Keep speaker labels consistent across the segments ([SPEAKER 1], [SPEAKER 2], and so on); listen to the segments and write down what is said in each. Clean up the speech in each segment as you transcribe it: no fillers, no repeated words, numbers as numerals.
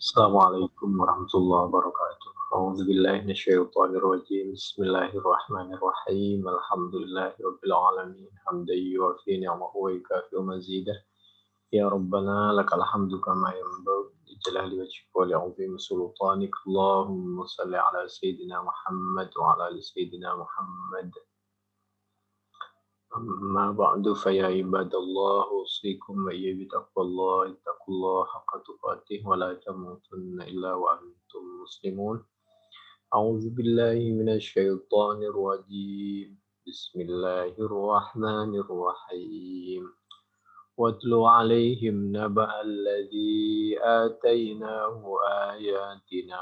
[SPEAKER 1] Assalamualaikum warahmatullahi wabarakatuh. A'udzubillahi minasyaitonirrajim. Bismillahirrahmanirrahim. Alhamdulillahirabbil alamin. Hamdan yuwafi ni'amahu wa yukafi'u mazidah. Ya Rabbana lakal hamdu kama yanbaghi li jalali wajhika wa li'azimi sultanik. Allahumma shalli ala sayyidina Muhammad wa ala ali sayyidina Muhammad. أما بعد فيا عباد الله أوصيكم وإياي بتقوى الله اتقوا الله حق تقاته ولا تموتن إلا وأنتم مسلمون أعوذ بالله من الشيطان الرجيم بسم الله الرحمن الرحيم واتل عليهم نبأ الذي آتيناه آياتنا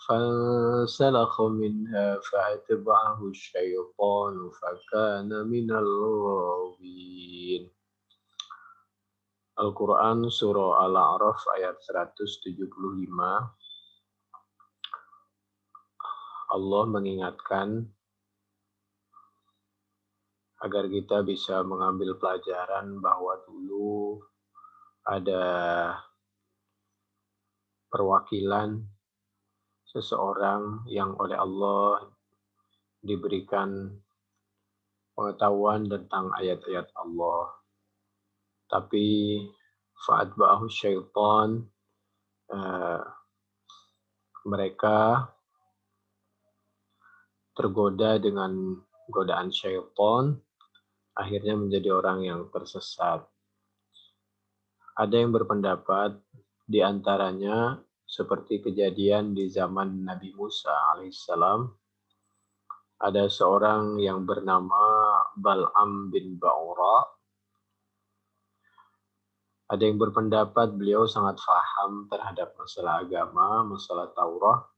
[SPEAKER 1] فانسلخ منها فأتبعه الشيطان فكان من الغاوين. Al-Quran Surah Al-A'raf ayat 175. Allah mengingatkan agar kita bisa mengambil pelajaran bahwa dulu ada perwakilan seseorang yang oleh Allah diberikan pengetahuan tentang ayat-ayat Allah. Tapi fa'atba'ahu syaitan, mereka tergoda dengan godaan syaitan, akhirnya menjadi orang yang tersesat. Ada yang berpendapat di antaranya seperti kejadian di zaman Nabi Musa alaihissalam, ada seorang yang bernama Bal'am bin Ba'ura. Ada yang berpendapat beliau sangat paham terhadap masalah agama, masalah Taurat,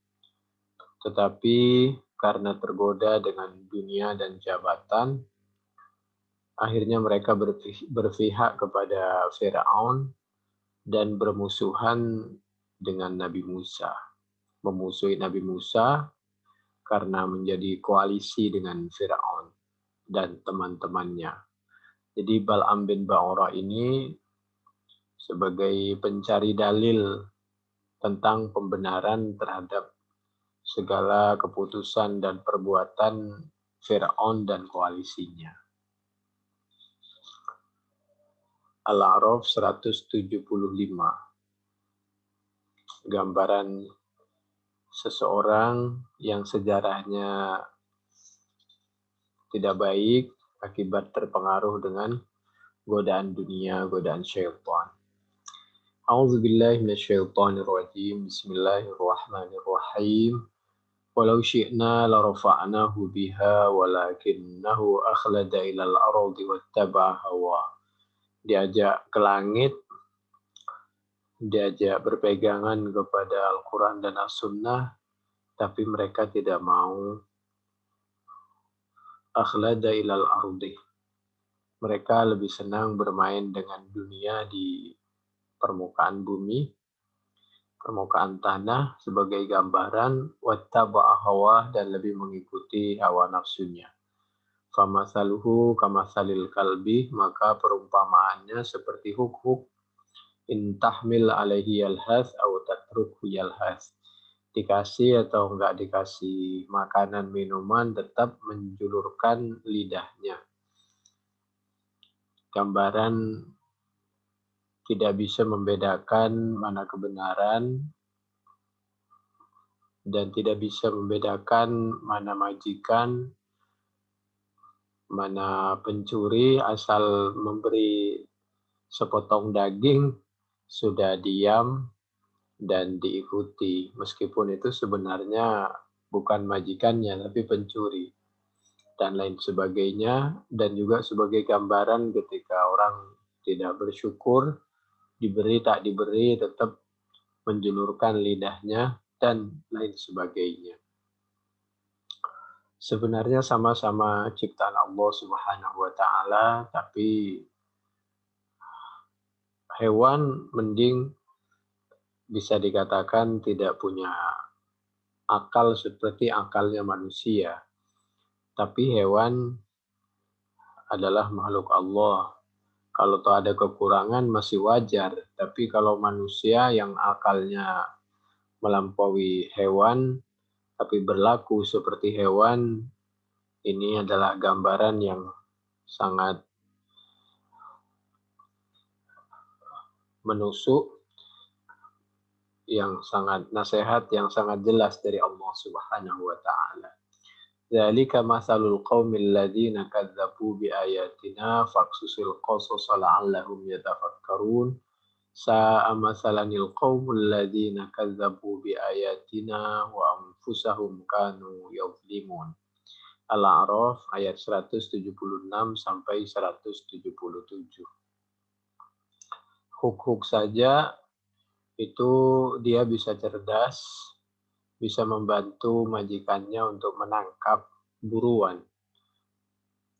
[SPEAKER 1] tetapi karena tergoda dengan dunia dan jabatan, akhirnya mereka berpihak kepada Firaun dan bermusuhan dengan Nabi Musa. Memusuhi Nabi Musa karena menjadi koalisi dengan Firaun dan teman-temannya. Jadi Bal'am bin Ba'ura ini sebagai pencari dalil tentang pembenaran terhadap segala keputusan dan perbuatan Firaun dan koalisinya. Al-A'raf 175. Gambaran seseorang yang sejarahnya tidak baik akibat terpengaruh dengan godaan dunia, godaan syaitan. A'udzubillahi minasyaitonirrajim. Bismillahirrahmanirrahim. Walau syi'na larafa'nahu biha walakinnahu akhlada ilal ardi wattaba'a hawa. Diajak ke langit, diajak berpegangan kepada Al-Quran dan As-Sunnah, tapi mereka tidak mau. Akhlada ilal ardi. Mereka lebih senang bermain dengan dunia di permukaan bumi, permukaan tanah sebagai gambaran, wattaba'a hawa, dan lebih mengikuti hawa nafsunya. Famasaluhu kamasalil kalbi, maka perumpamaannya seperti huk-huk. In tahmil alaihi yalhas aw tatrukhu yalhas. Dikasih atau enggak dikasih makanan minuman tetap menjulurkan lidahnya. Gambaran tidak bisa membedakan mana kebenaran dan tidak bisa membedakan mana majikan, mana pencuri, asal memberi sepotong daging sudah diam dan diikuti, meskipun itu sebenarnya bukan majikannya tapi pencuri dan lain sebagainya. Dan juga sebagai gambaran ketika orang tidak bersyukur, diberi tak diberi tetap menjulurkan lidahnya dan lain sebagainya. Sebenarnya sama-sama ciptaan Allah Subhanahu wa taala, tapi hewan mending bisa dikatakan tidak punya akal seperti akalnya manusia. Tapi hewan adalah makhluk Allah. Kalau tuh ada kekurangan masih wajar, tapi kalau manusia yang akalnya melampaui hewan, tapi berlaku seperti hewan, ini adalah gambaran yang sangat menusuk, yang sangat nasihat, yang sangat jelas dari Allah Subhanahu wa Ta'ala. Dzalika matsalul qaumil ladzina kadzdzabu biayatina faqsusil qasasa la'allahum yatafakkarun. Sa'a matsalanil qaumul ladzina kadzdzabu biayatina wa anfusahum kanu yadhlimun. Al-A'raf ayat 176 sampai 177. Huk-huk saja itu dia bisa cerdas, bisa membantu majikannya untuk menangkap buruan.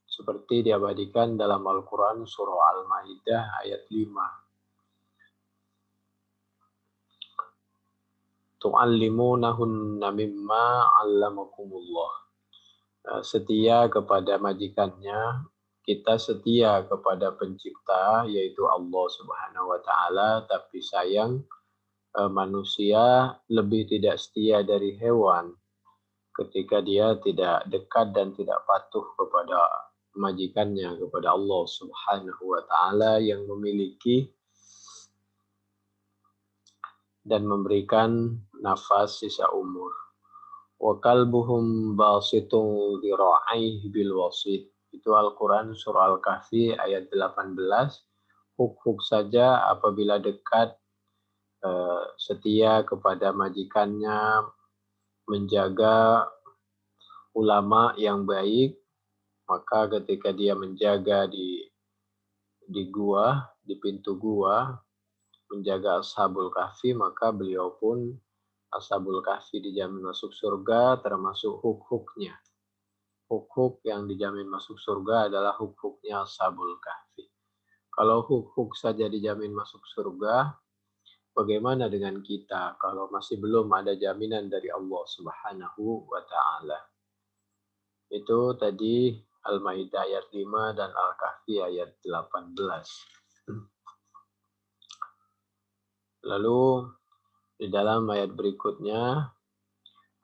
[SPEAKER 1] Seperti diabadikan dalam Al-Quran surah Al-Ma'idah ayat 5. Tu'allimunahunna mimma 'allamakumullah. Setia kepada majikannya, kita setia kepada pencipta yaitu Allah Subhanahu wa Ta'ala, tapi sayang manusia lebih tidak setia dari hewan ketika dia tidak dekat dan tidak patuh kepada majikannya, kepada Allah Subhanahu wa Ta'ala yang memiliki dan memberikan nafas sisa umur. Wa kalbuhum basitun dhira'aihi bil wasit. Itu Al-Quran surah Al-Kahfi ayat 18. Huk-huk saja apabila dekat, setia kepada majikannya, menjaga ulama yang baik, maka ketika dia menjaga di gua, di pintu gua, menjaga Ashabul Kahfi, maka beliau pun Ashabul Kahfi dijamin masuk surga, termasuk huk-huknya. Huk-huk yang dijamin masuk surga adalah huk-huknya Ashabul Kahfi. Kalau huk-huk saja dijamin masuk surga, bagaimana dengan kita kalau masih belum ada jaminan dari Allah Subhanahu wa Ta'ala? Itu tadi Al-Maidah ayat 5 dan Al-Kahfi ayat 18. Lalu di dalam ayat berikutnya,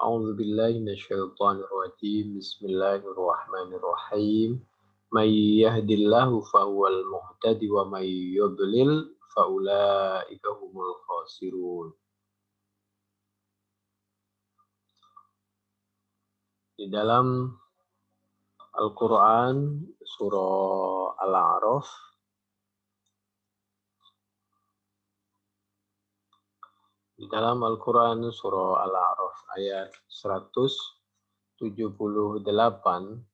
[SPEAKER 1] A'udzubillahi minasyaitonirrajim. Bismillahirrahmanirrahim. May yahdillahu fahuwal muhtadi wa may yudlil faulaika humul khasirun. Di dalam Al-Quran surah Al-A'raf di dalam Al-Quran surah Al-A'raf ayat 178,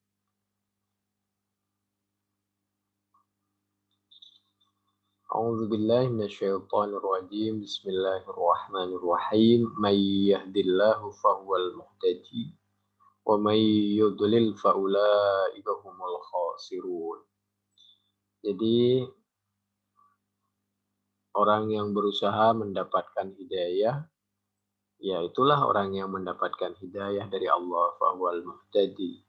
[SPEAKER 1] A'udzu billahi minasyaitonir rajim. Bismillahirrahmanirrahim. May yahdillahu fahuwal muhtadi wa may yudlil faulaika humul khasirun. Jadi orang yang berusaha mendapatkan hidayah, ya itulah orang yang mendapatkan hidayah dari Allah, fahuwal muhtadi.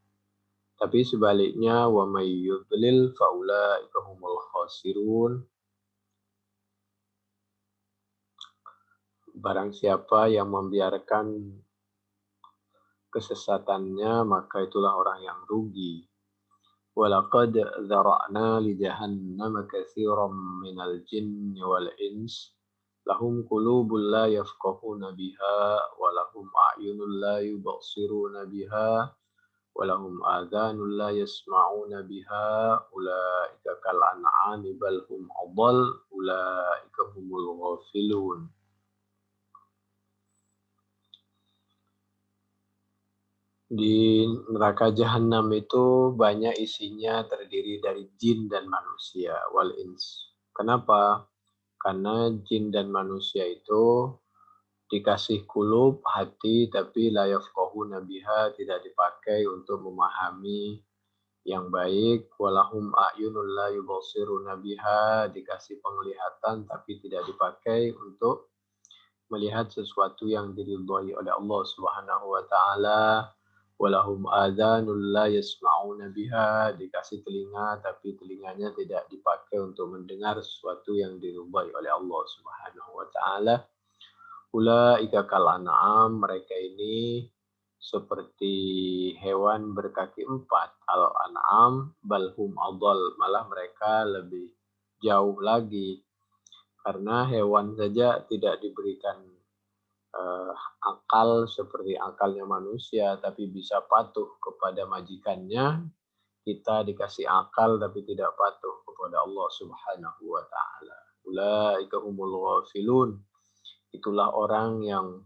[SPEAKER 1] Tapi sebaliknya, wa may yudlil faulaika humul khasirun. Barang siapa yang membiarkan kesesatannya, maka itulah orang yang rugi. Walaqad dzara'na li jahannama katsiran minal jinni wal ins lahum qulubun la yafqahuna biha wa lahum a'yunun la yubsiruna biha wa lahum adhanun la yasma'una biha ulaika kal an'ami bal hum adall ulaika humul ghafilun. Di neraka jahanam itu banyak isinya terdiri dari jin dan manusia, wal ins. Kenapa? Karena jin dan manusia itu dikasih kulub, hati, tapi la yafqahuna biha, tidak dipakai untuk memahami yang baik. Walahum a'yunun la yubsiruna biha, dikasih penglihatan tapi tidak dipakai untuk melihat sesuatu yang diridhai oleh Allah Subhanahu wa Ta'ala. walahum adhanul la yasma'una biha, dikasih telinga tapi telinganya tidak dipakai untuk mendengar sesuatu yang diridhai oleh Allah Subhanahu wa taala. Ulaika kal an'am, mereka ini seperti hewan berkaki empat. Al-an'am balhum adall, malah mereka lebih jauh lagi. Karena hewan saja tidak diberikan akal seperti akalnya manusia, tapi bisa patuh kepada majikannya. Kita dikasih akal tapi tidak patuh kepada Allah Subhanahu wa taala. Ulaika humul ghafilun. Itulah orang yang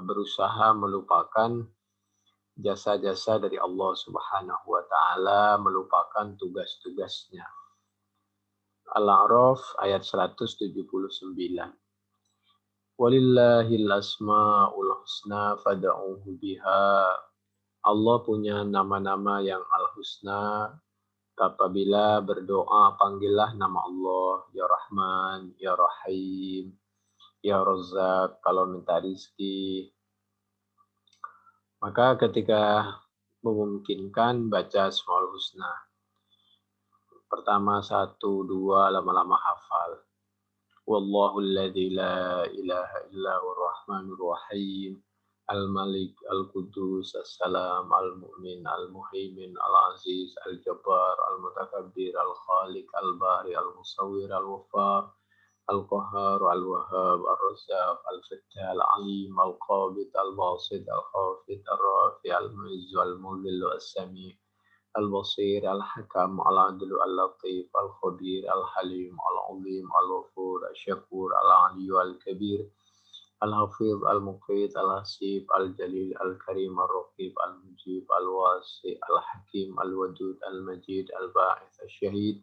[SPEAKER 1] berusaha melupakan jasa-jasa dari Allah Subhanahu wa taala, melupakan tugas-tugasnya. Al-A'raf ayat 179. Walillahil asmaul husna fad'uhu biha. Allah punya nama-nama yang al-husna. Apabila berdoa, panggillah nama Allah, ya Rahman, ya Rahim, ya Razzaq, kalau minta rizki. Maka ketika memungkinkan baca Asmaul Husna. Pertama 1, 2, lama-lama hafal. Wallahu alladzi la ilaha illa huwar rahmanur rahim. Al-Malik, Al-Qudus, As-Salam, Al-Mu'min, Al-Muhaimin, Al-Aziz, Al-Jabbar, Al-Mutakabbir, Al-Khaliq, Al-Bari, Al-Musawwir, Al-Waffar, Al-Qahhar, Al-Wahhab, Ar-Razzaq, Al-Fattah, Al-Alim, Al-Qabid, Al-Basit, Al-Khafid, Al-Rafi, Al-Mu'izz, Al-Mudhill, As-Sami', Al-Basir, Al-Hakam, Al-Adil, Al-Latif, Al-Khabir, Al-Halim, Al-Azim, Al-Ghafur, Al-Shakur, Al-Ali, Al-Kabir, Al-Hafiz, Al-Muqit, Al-Hasib, Al-Jalil, Al-Karim, Al-Raqib, Al-Mujib, Al-Wasi, Al-Hakim, Al-Wadud, Al-Majid, Al-Ba'ith, Al-Shahid,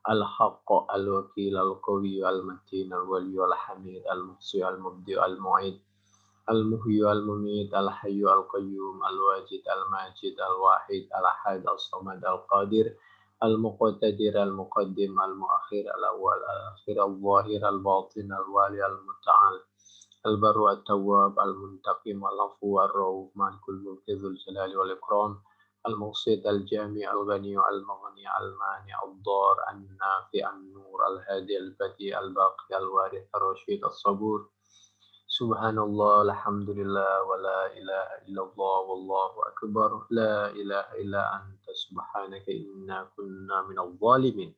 [SPEAKER 1] Al-Haqq, Al-Wakil, Al-Qawi, Al-Matin, Al-Wali, Al-Hamid, Al-Muhsi, Al-Mubdi, Al-Mu'id, Al-Muhyi, Al-Mumit, Al-Hayyu, Al-Qayyum, Al-Wajid, Al-Majid, Al-Wahid, Al-Ahad, Al-Samad, Al-Qadir, Al-Muqtadir, Al-Muqaddim, Al-Muakhir, Al-Awwal, Al-Akhir, Al-Zahir, Al-Batin, Al-Wali, Al-Muta'al, Al-Barru, At-Tawwab, Al-Muntaqim, Al-Afu, Ar-Rauf, Malikul Mulki, Dzul Jalali wal Ikram, Al-Muqsit, Al-Jami, Al-Ghani, Al-Mughni, Al-Mani, Ad-Dar, An-Nafi, An-Nur, Al-Hadi, Al-Badi, Al-Baqi, Al-Warith, Ar-Rashid, As-Sabur. Subhanallah, alhamdulillah, wa la ilaha illallah, wallahu akbar, la ilaha illa anta subhanaka inna kunna minadh dhalimin.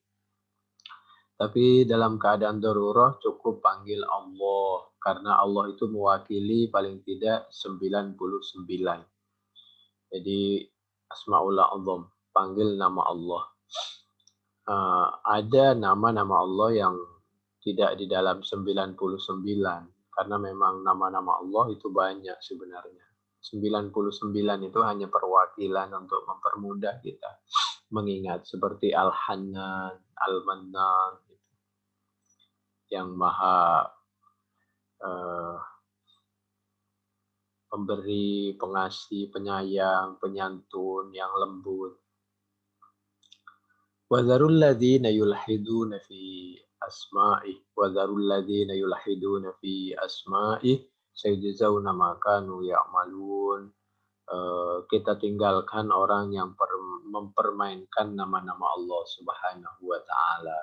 [SPEAKER 1] Tapi dalam keadaan darurat cukup panggil Allah, karena Allah itu mewakili paling tidak 99. Jadi Asmaul A'zam, panggil nama Allah. Ada nama-nama Allah yang tidak di dalam 99, karena memang nama-nama Allah itu banyak sebenarnya. 99 itu hanya perwakilan untuk mempermudah kita mengingat, seperti Al-Hannan, Al-Mannan, yang maha pemberi, pengasih, penyayang, penyantun, yang lembut. وَذَرُوا الَّذِينَ يُلْحِدُونَ فِي أَسْمَائِهِ وَذَرُوا الَّذِينَ يُلْحِدُونَ فِي أَسْمَائِهِ سَيُجْزَوْنَ مَا كَانُوا يَعْمَلُونَ. Kita tinggalkan orang yang mempermainkan nama-nama Allah Subhanahu wa taala.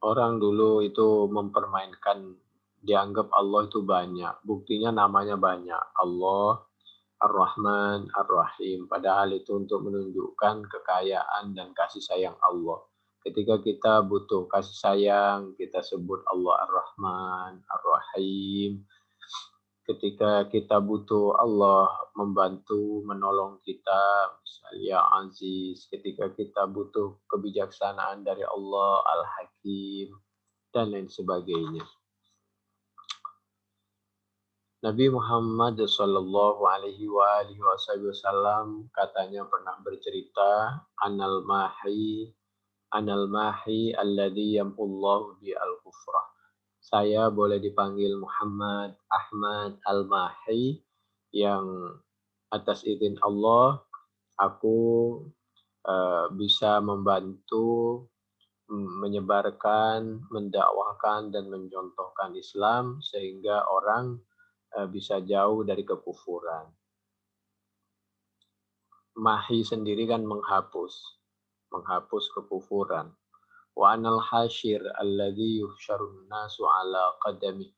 [SPEAKER 1] Orang dulu itu mempermainkan, dianggap Allah itu banyak. Buktinya namanya banyak. Allah, Ar-Rahman, Ar-Rahim. Padahal itu untuk menunjukkan kekayaan dan kasih sayang Allah. Ketika kita butuh kasih sayang, kita sebut Allah Ar-Rahman, Ar-Rahim. Ketika kita butuh Allah membantu, menolong kita, misalnya Ya Aziz. Ketika kita butuh kebijaksanaan dari Allah, Al-Hakim, dan lain sebagainya. Nabi Muhammad Shallallahu Alaihi Wasallam katanya pernah bercerita, Anal Mahi alladhi yamhullahu bi al-kufrah. Saya boleh dipanggil Muhammad, Ahmad, Al-Mahi, yang atas izin Allah aku bisa membantu menyebarkan, mendakwahkan, dan mencontohkan Islam sehingga orang bisa jauh dari kekufuran. Mahi sendiri kan menghapus kekufuran. Wa anal hasyir alladhi yuhsyarun nasu ala qadami.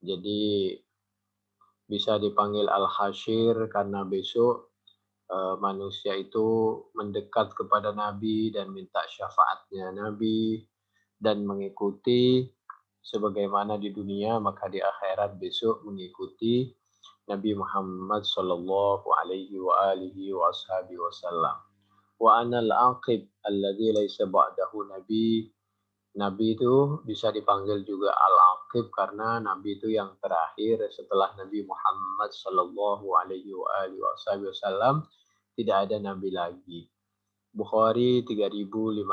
[SPEAKER 1] Jadi bisa dipanggil al-hasyir karena besok manusia itu mendekat kepada Nabi dan minta syafaatnya Nabi dan mengikuti sebagaimana di dunia, maka di akhirat besok mengikuti Nabi Muhammad sallallahu alaihi wa alihi wa ashabihi wasallam. Wa anal aqib alladzi laisa ba'dahu nabi. Nabi itu bisa dipanggil juga al-aqib karena Nabi itu yang terakhir setelah Nabi Muhammad sallallahu alaihi wa alihi wasallam. Tidak ada nabi lagi. Bukhari 3532,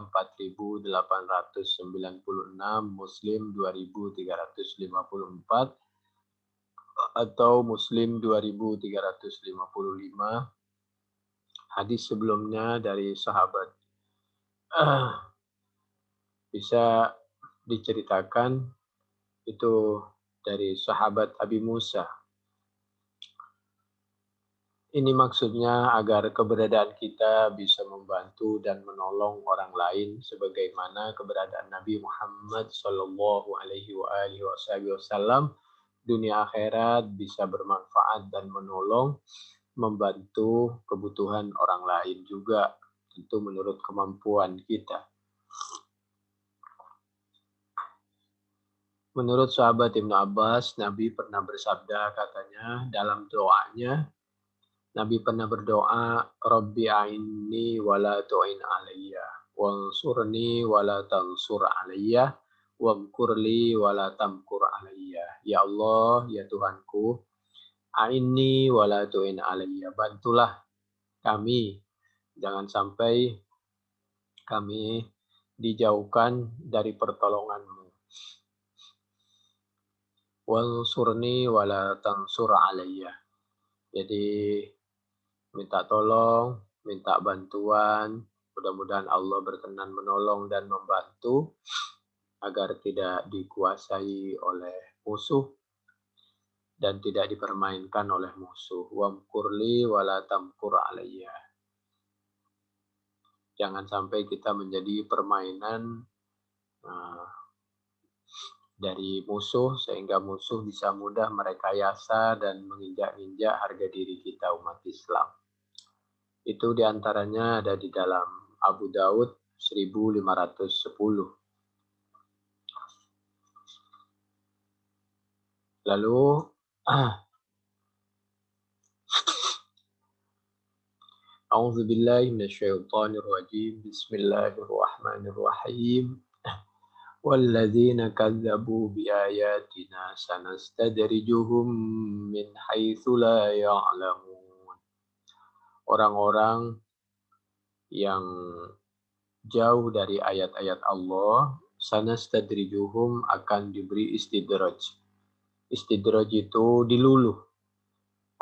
[SPEAKER 1] 4896, Muslim 2354 atau Muslim 2355. Hadis sebelumnya dari sahabat bisa diceritakan itu dari sahabat Abi Musa. Ini maksudnya agar keberadaan kita bisa membantu dan menolong orang lain sebagaimana keberadaan Nabi Muhammad sallallahu alaihi wasallam. Dunia akhirat bisa bermanfaat dan menolong, membantu kebutuhan orang lain juga, tentu menurut kemampuan kita. Menurut sahabat Ibnu Abbas, Nabi pernah bersabda, katanya dalam doanya, Nabi pernah berdoa, Rabbi a'inni wala tu'in alayya, wansurni wala tansur alayya, wamkurli wala tamkur alayya. Ya Allah, ya Tuhanku, a'inni wala tu'in alayya, bantulah kami, jangan sampai kami dijauhkan dari pertolongan-Mu. Wansurni wala tansur alayya. Jadi minta tolong, minta bantuan, mudah-mudahan Allah berkenan menolong dan membantu agar tidak dikuasai oleh musuh dan tidak dipermainkan oleh musuh. Wamkurli wala tamkur alayya. Jangan sampai kita menjadi permainan dari musuh sehingga musuh bisa mudah merekayasa dan menginjak-injak harga diri kita umat Islam. Itu diantaranya ada di dalam Abu Daud 1510. Lalu A'udzu billahi minasyaitonir rajim. Bismillahirrahmanirrahim. Walladzina kazzabu biayatina sanastadrijuhum min haitsu la ya'lamun. Orang-orang yang jauh dari ayat-ayat Allah, sanastadrijuhum akan diberi istidraj. Istidraj itu diluluh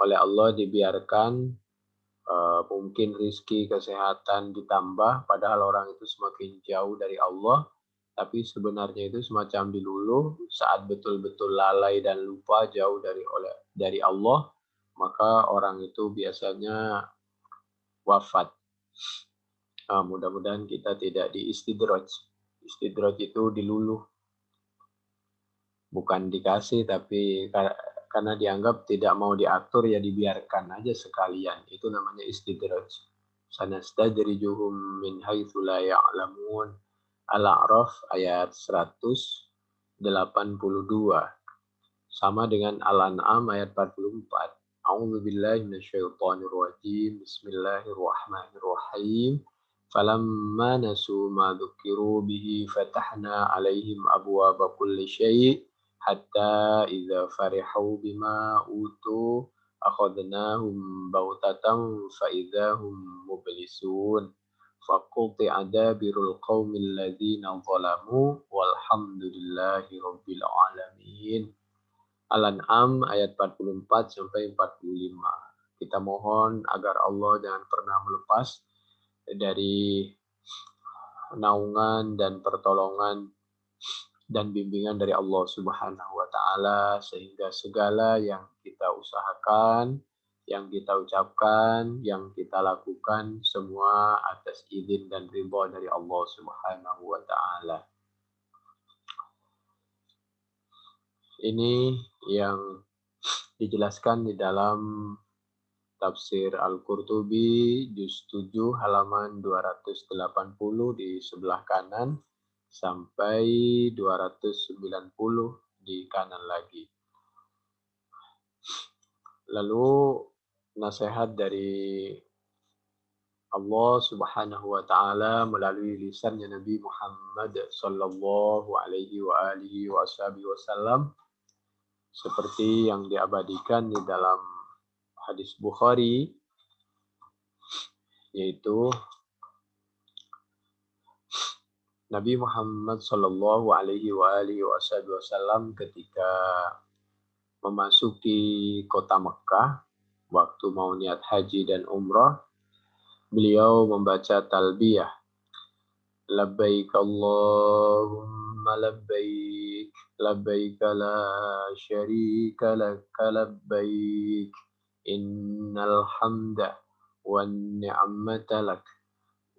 [SPEAKER 1] oleh Allah, dibiarkan mungkin rizki, kesehatan ditambah, padahal orang itu semakin jauh dari Allah, tapi sebenarnya itu semacam diluluh saat betul-betul lalai dan lupa jauh dari Allah, maka orang itu biasanya wafat. Mudah-mudahan kita tidak diistidraj. Istidraj itu diluluh, bukan dikasih, tapi karena dianggap tidak mau diatur ya dibiarkan aja sekalian. Itu namanya istidraj. Sanastadrijuhum min haitsu la ya'lamun. Al-A'raf ayat 182. Sama dengan Al-An'am ayat 44. A'udzubillahi minasyaitonir rajim. Bismillahirrahmanirrahim. Falamma nasu ma dzukiru bihi fatahna 'alaihim abwaaba kulli syai' hatta idza farihu bima utu akhadnahum bautatan fa idzahum mublisun. Faquti'a dabirul qaumil ladzina zalamu walhamdulillahi rabbil alamin. Al-An'am ayat 44 sampai 45. Kita mohon agar Allah jangan pernah melepas dari naungan dan pertolongan dan bimbingan dari Allah Subhanahu wa taala, sehingga segala yang kita usahakan, yang kita ucapkan, yang kita lakukan semua atas izin dan ridha dari Allah Subhanahu wa taala. Ini yang dijelaskan di dalam Tafsir Al-Qurtubi juz 7 halaman 280 di sebelah kanan sampai 290 di kanan lagi. Lalu nasihat dari Allah Subhanahu wa taala melalui lisannya Nabi Muhammad sallallahu alaihi wa alihi wasallam seperti yang diabadikan di dalam hadis Bukhari, yaitu Nabi Muhammad sallallahu alaihi wa alihi wasallam ketika memasuki kota Mekah waktu mau niat haji dan umrah, beliau membaca talbiyah, labbaik Allahumma labbaik, labbaik la syarika lak labbaik, innal hamda wan ni'mata lak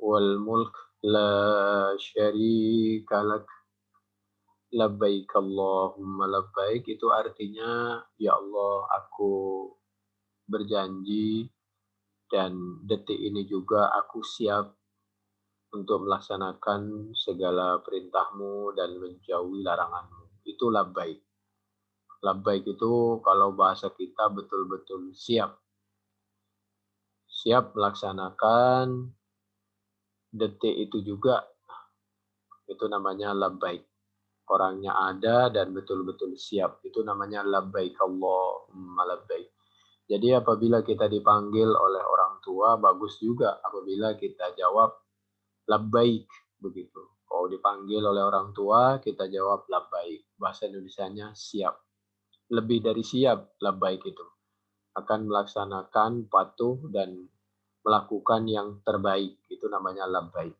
[SPEAKER 1] wal mulk la syarika lak. Labbaik Allahumma labbaik itu artinya, ya Allah, aku berjanji dan detik ini juga aku siap untuk melaksanakan segala perintahmu dan menjauhi laranganmu. Itu labbaik. Labbaik itu kalau bahasa kita betul-betul siap. Siap melaksanakan detik itu juga. Itu namanya labbaik. Orangnya ada dan betul-betul siap. Itu namanya labbaik Allahumma labbaik. Jadi apabila kita dipanggil oleh orang tua, bagus juga apabila kita jawab labbaik begitu. Kalau dipanggil oleh orang tua, kita jawab labbaik. Bahasa Indonesianya siap. Lebih dari siap labbaik itu. Akan melaksanakan, patuh dan melakukan yang terbaik. Itu namanya labbaik.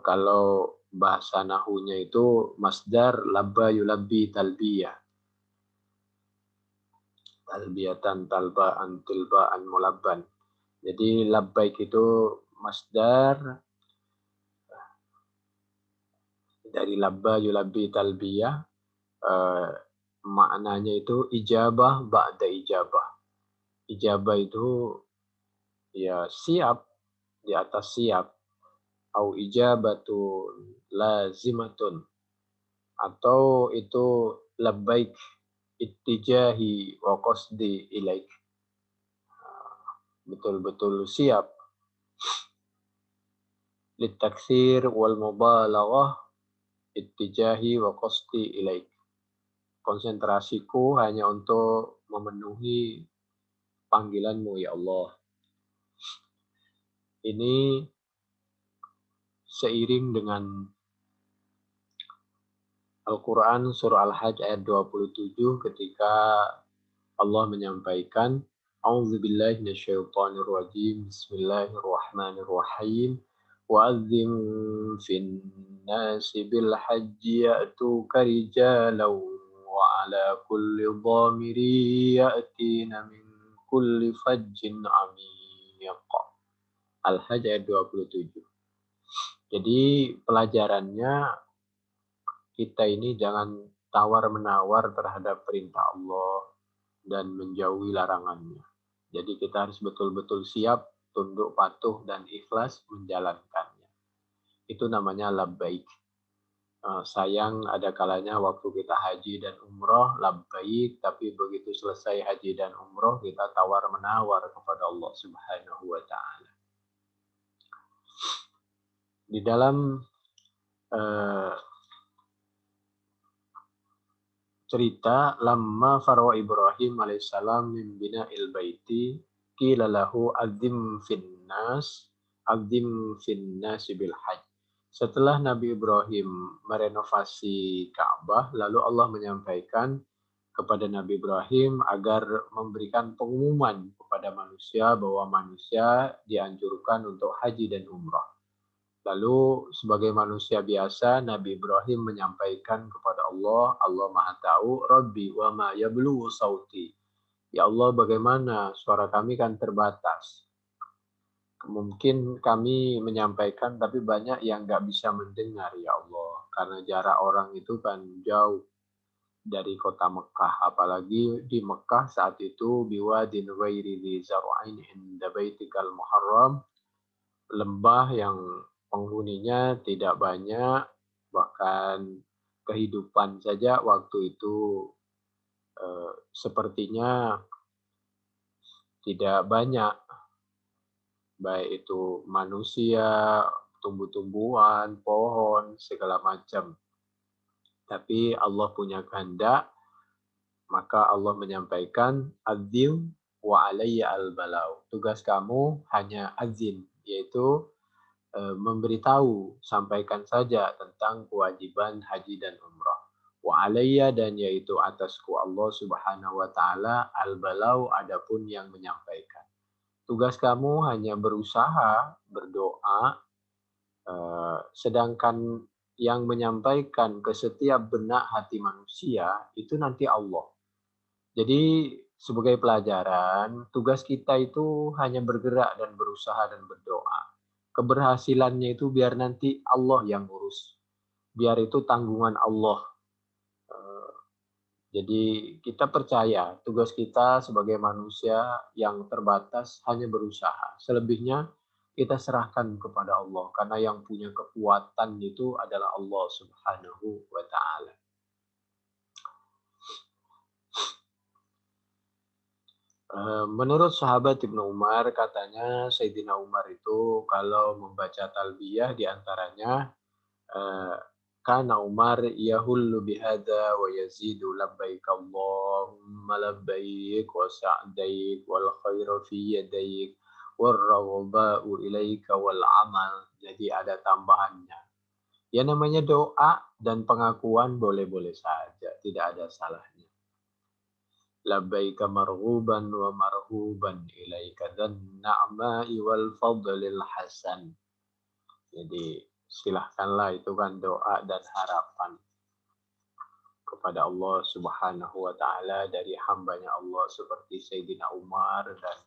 [SPEAKER 1] Kalau bahasa nahunya itu masdar labba yulabbi talbiyah. Talbiyatan talbaan tilbaan mulabban. Jadi labbaik itu masdar dari labba yulabbi talbiyah. Maknanya itu ijabah ba'da ijabah. Ijabah itu ya siap, di atas siap. Au ijabatun lazimatun, atau itu labbaik ittijahi wa qasdi ilaik. Betul-betul siap. Litakthir wal mubalaghah ittijahi wa qasdi ilaik. Konsentrasiku hanya untuk memenuhi panggilanmu, ya Allah. Ini seiring dengan Al-Quran surah Al-Hajj ayat 27 ketika Allah menyampaikan, A'udzubillahi minasyaitonirrajim, Bismillahirrahmanirrahim, wa'adzim fin nasi bil hajji ya'tuka rijalan wa ala kulli dhamiri ya'tina min kulli fajjin amiq. Al-Hajj ayat 27. Jadi pelajarannya, kita ini jangan tawar-menawar terhadap perintah Allah dan menjauhi larangannya. Jadi kita harus betul-betul siap, tunduk patuh dan ikhlas menjalankannya. Itu namanya labbaik. Sayang ada kalanya waktu kita haji dan umroh labbaik, tapi begitu selesai haji dan umroh kita tawar-menawar kepada Allah Subhanahu wa taala. Di dalam cerita lamma farwa Ibrahim alaihissalam min bina'il baiti qila lahu adzim finnas bil hajj. Setelah Nabi Ibrahim merenovasi Ka'bah, lalu Allah menyampaikan kepada Nabi Ibrahim agar memberikan pengumuman kepada manusia bahwa manusia dianjurkan untuk haji dan umrah. Lalu sebagai manusia biasa, Nabi Ibrahim menyampaikan kepada Allah, Allah Maha Tahu, Rabbi wa ma yablughu sauti. Ya Allah, bagaimana suara kami kan terbatas. Mungkin kami menyampaikan, tapi banyak yang nggak bisa mendengar, ya Allah. Karena jarak orang itu kan jauh dari kota Mekah. Apalagi di Mekah saat itu, biwadin ghairi dzi zar'ain inda baitikal muharram, lembah yang penghuninya tidak banyak, bahkan kehidupan saja waktu itu sepertinya tidak banyak, baik itu manusia, tumbuh-tumbuhan, pohon, segala macam. Tapi Allah punya kehendak, maka Allah menyampaikan, adzim wa alayya al-balau. Tugas kamu hanya azin, yaitu memberitahu, sampaikan saja tentang kewajiban haji dan umrah. Wa alayya, dan yaitu atasku Allah Subhanahu wa taala, al-balau, adapun yang menyampaikan. Tugas kamu hanya berusaha, berdoa, sedangkan yang menyampaikan ke setiap benak hati manusia itu nanti Allah. Jadi sebagai pelajaran, tugas kita itu hanya bergerak dan berusaha dan berdoa. Keberhasilannya itu biar nanti Allah yang urus. Biar itu tanggungan Allah. Eh, Jadi kita percaya tugas kita sebagai manusia yang terbatas hanya berusaha. Selebihnya kita serahkan kepada Allah. Karena yang punya kekuatan itu adalah Allah Subhanahu wa Ta'ala. Menurut sahabat Ibnu Umar, katanya Sayyidina Umar itu kalau membaca talbiyah diantaranya kana Umar yahullu bihada wa yazidu labbaik Allahumma labbaik wa sa'daik wal khairu fi yadaik wal rawba'u ilaika wal amal. Jadi ada tambahannya. Ya namanya doa dan pengakuan boleh-boleh saja, tidak ada salahnya. Labbaika marghuban wa marhuban ilaika dan na'ma'i wal fadlil hasan. Jadi silahkanlah, itu kan doa dan harapan kepada Allah Subhanahu wa taala dari hambanya Allah seperti Sayyidina Umar dan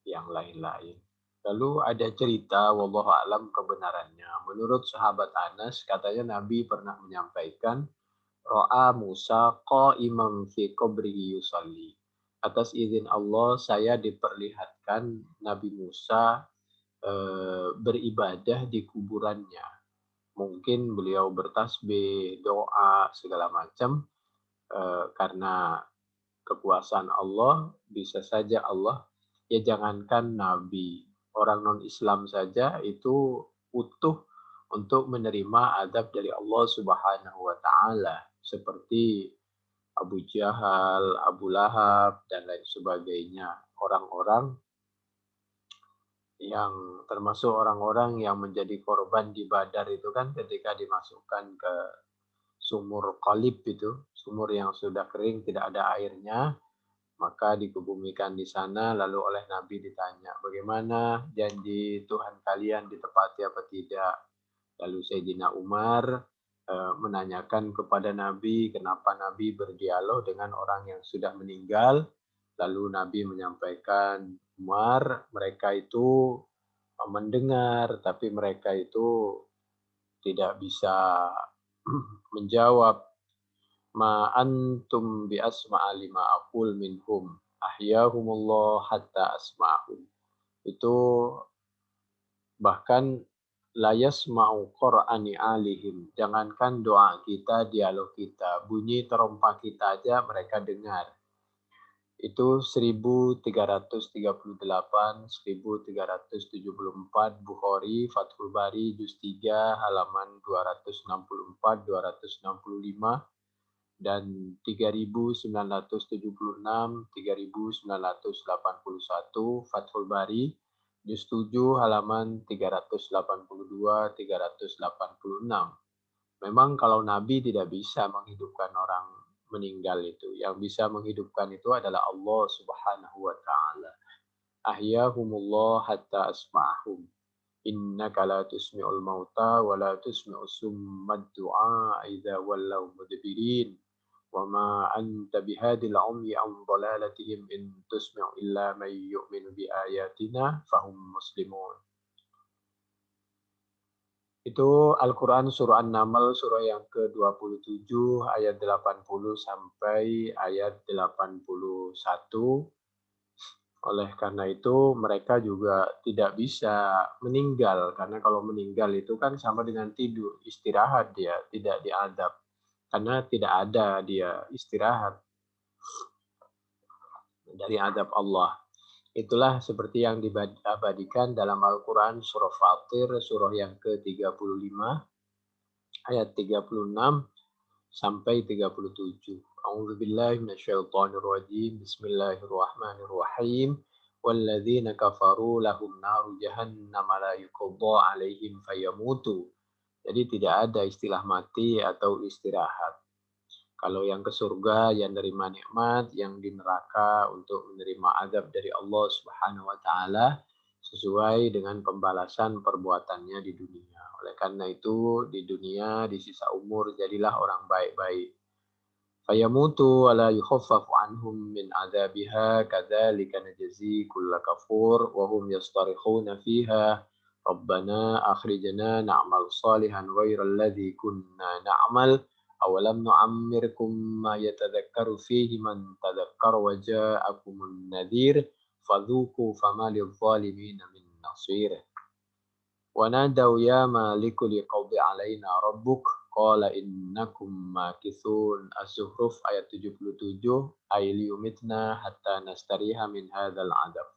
[SPEAKER 1] yang lain-lain. Lalu ada cerita, wallahu alam kebenarannya. Menurut sahabat Anas, katanya Nabi pernah menyampaikan, Ro'a Musa qa'iman fi qabrihi yusalli. Atas izin Allah, saya diperlihatkan Nabi Musa beribadah di kuburannya. Mungkin beliau bertasbih, doa, segala macam, karena kekuasaan Allah, bisa saja Allah, ya jangankan Nabi, orang non-Islam saja itu utuh untuk menerima adab dari Allah Subhanahu wa Ta'ala, seperti Abu Jahal, Abu Lahab, dan lain sebagainya. Orang-orang yang termasuk orang-orang yang menjadi korban di Badar itu kan ketika dimasukkan ke sumur Qalib itu, sumur yang sudah kering, tidak ada airnya, maka dikebumikan di sana, lalu oleh Nabi ditanya, bagaimana janji Tuhan kalian ditepati apa tidak? Lalu Sayyidina Umar menanyakan kepada Nabi, kenapa Nabi berdialog dengan orang yang sudah meninggal. Lalu Nabi menyampaikan, Umar, mereka itu mendengar, tapi mereka itu tidak bisa menjawab. Ma antum bi asma'a lima aqul minhum ahyahumullah hatta asma'hum. Itu bahkan la yasma'u qur'ani alihim. Jangankan doa kita, dialog kita, bunyi terompa kita aja mereka dengar. Itu 1338, 1374 Bukhari, Fathul Bari, Juz 3, halaman 264, 265, dan 3976, 3981 Fathul Bari, Juz 7, halaman 382, 386. Memang kalau Nabi tidak bisa menghidupkan orang meninggal itu. Yang bisa menghidupkan itu adalah Allah Subhanahu wa taala. Ahyahumullah hatta asma'ahum. innaka la tusmi'ul mauta wa la tusmi'us summad du'a idza wallaw mudbirin wa ma anta bihadil umyi an dhalalatihim in tusmi'u illa man yu'minu bi ayatina fahum muslimun. Itu Al-Quran surah An-Naml surah yang ke-27 ayat 80 sampai ayat 81. Oleh karena itu mereka juga tidak bisa meninggal, karena kalau meninggal itu kan sama dengan tidur, istirahat dia, tidak diadab. Karena tidak ada dia istirahat dari adab Allah. Itulah seperti yang diabadikan dalam Al-Quran surah Fatir surah yang ke-35 ayat 36 sampai 37. A'udzubillahi minasyaitonirrajim. Bismillahirrahmanirrahim. Walladzina kafaru lahum naru jahannam la yuqadha 'alaihim fayamutu. Jadi tidak ada istilah mati atau istirahat. Kalau yang ke surga yang menerima nikmat, yang di neraka untuk menerima azab dari Allah Subhanahu wa taala sesuai dengan pembalasan perbuatannya di dunia. Oleh karena itu di dunia di sisa umur jadilah orang baik-baik. Fayamutu wa la yukhaffafu anhum min adzabiha kadzalika najzi kulla kafur wa hum yastarikhuna fiha Rabbana akhrijna na'mal salihan ghairal ladzi kunna na'mal awalam nu'ammirkum ma yatadhakkaru fihi man tadhakkara wa ja'akumun nadhir fadhuku fama lidh-dhalimin min nasir. Wa nadaw ya maliku liqadi alaina rabbuk qala innakum makithun. Az-Zukhruf ayat 77 ay liyumitna hatta nastariha min hadzal adab.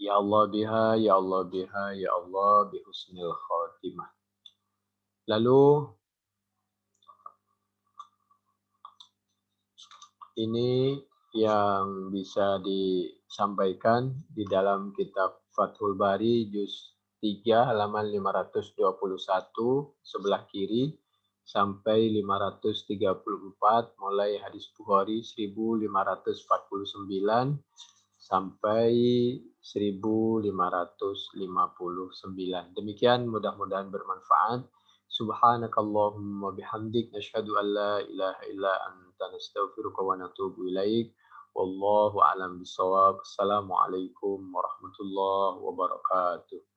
[SPEAKER 1] Ya Allah biha, ya Allah biha, ya Allah bihusnil khatimah. Lalu ini yang bisa disampaikan di dalam kitab Fathul Bari juz 3 halaman 521 sebelah kiri sampai 534 mulai hadis Bukhari 1549 sampai 1559. Demikian mudah-mudahan bermanfaat. Subhanakallahumma bihamdik nashhadu an la ilaha illa anta nastaghfiruka wa natubu ilaik. Wallahu a'lam bishawab. Assalamualaikum warahmatullahi wabarakatuh.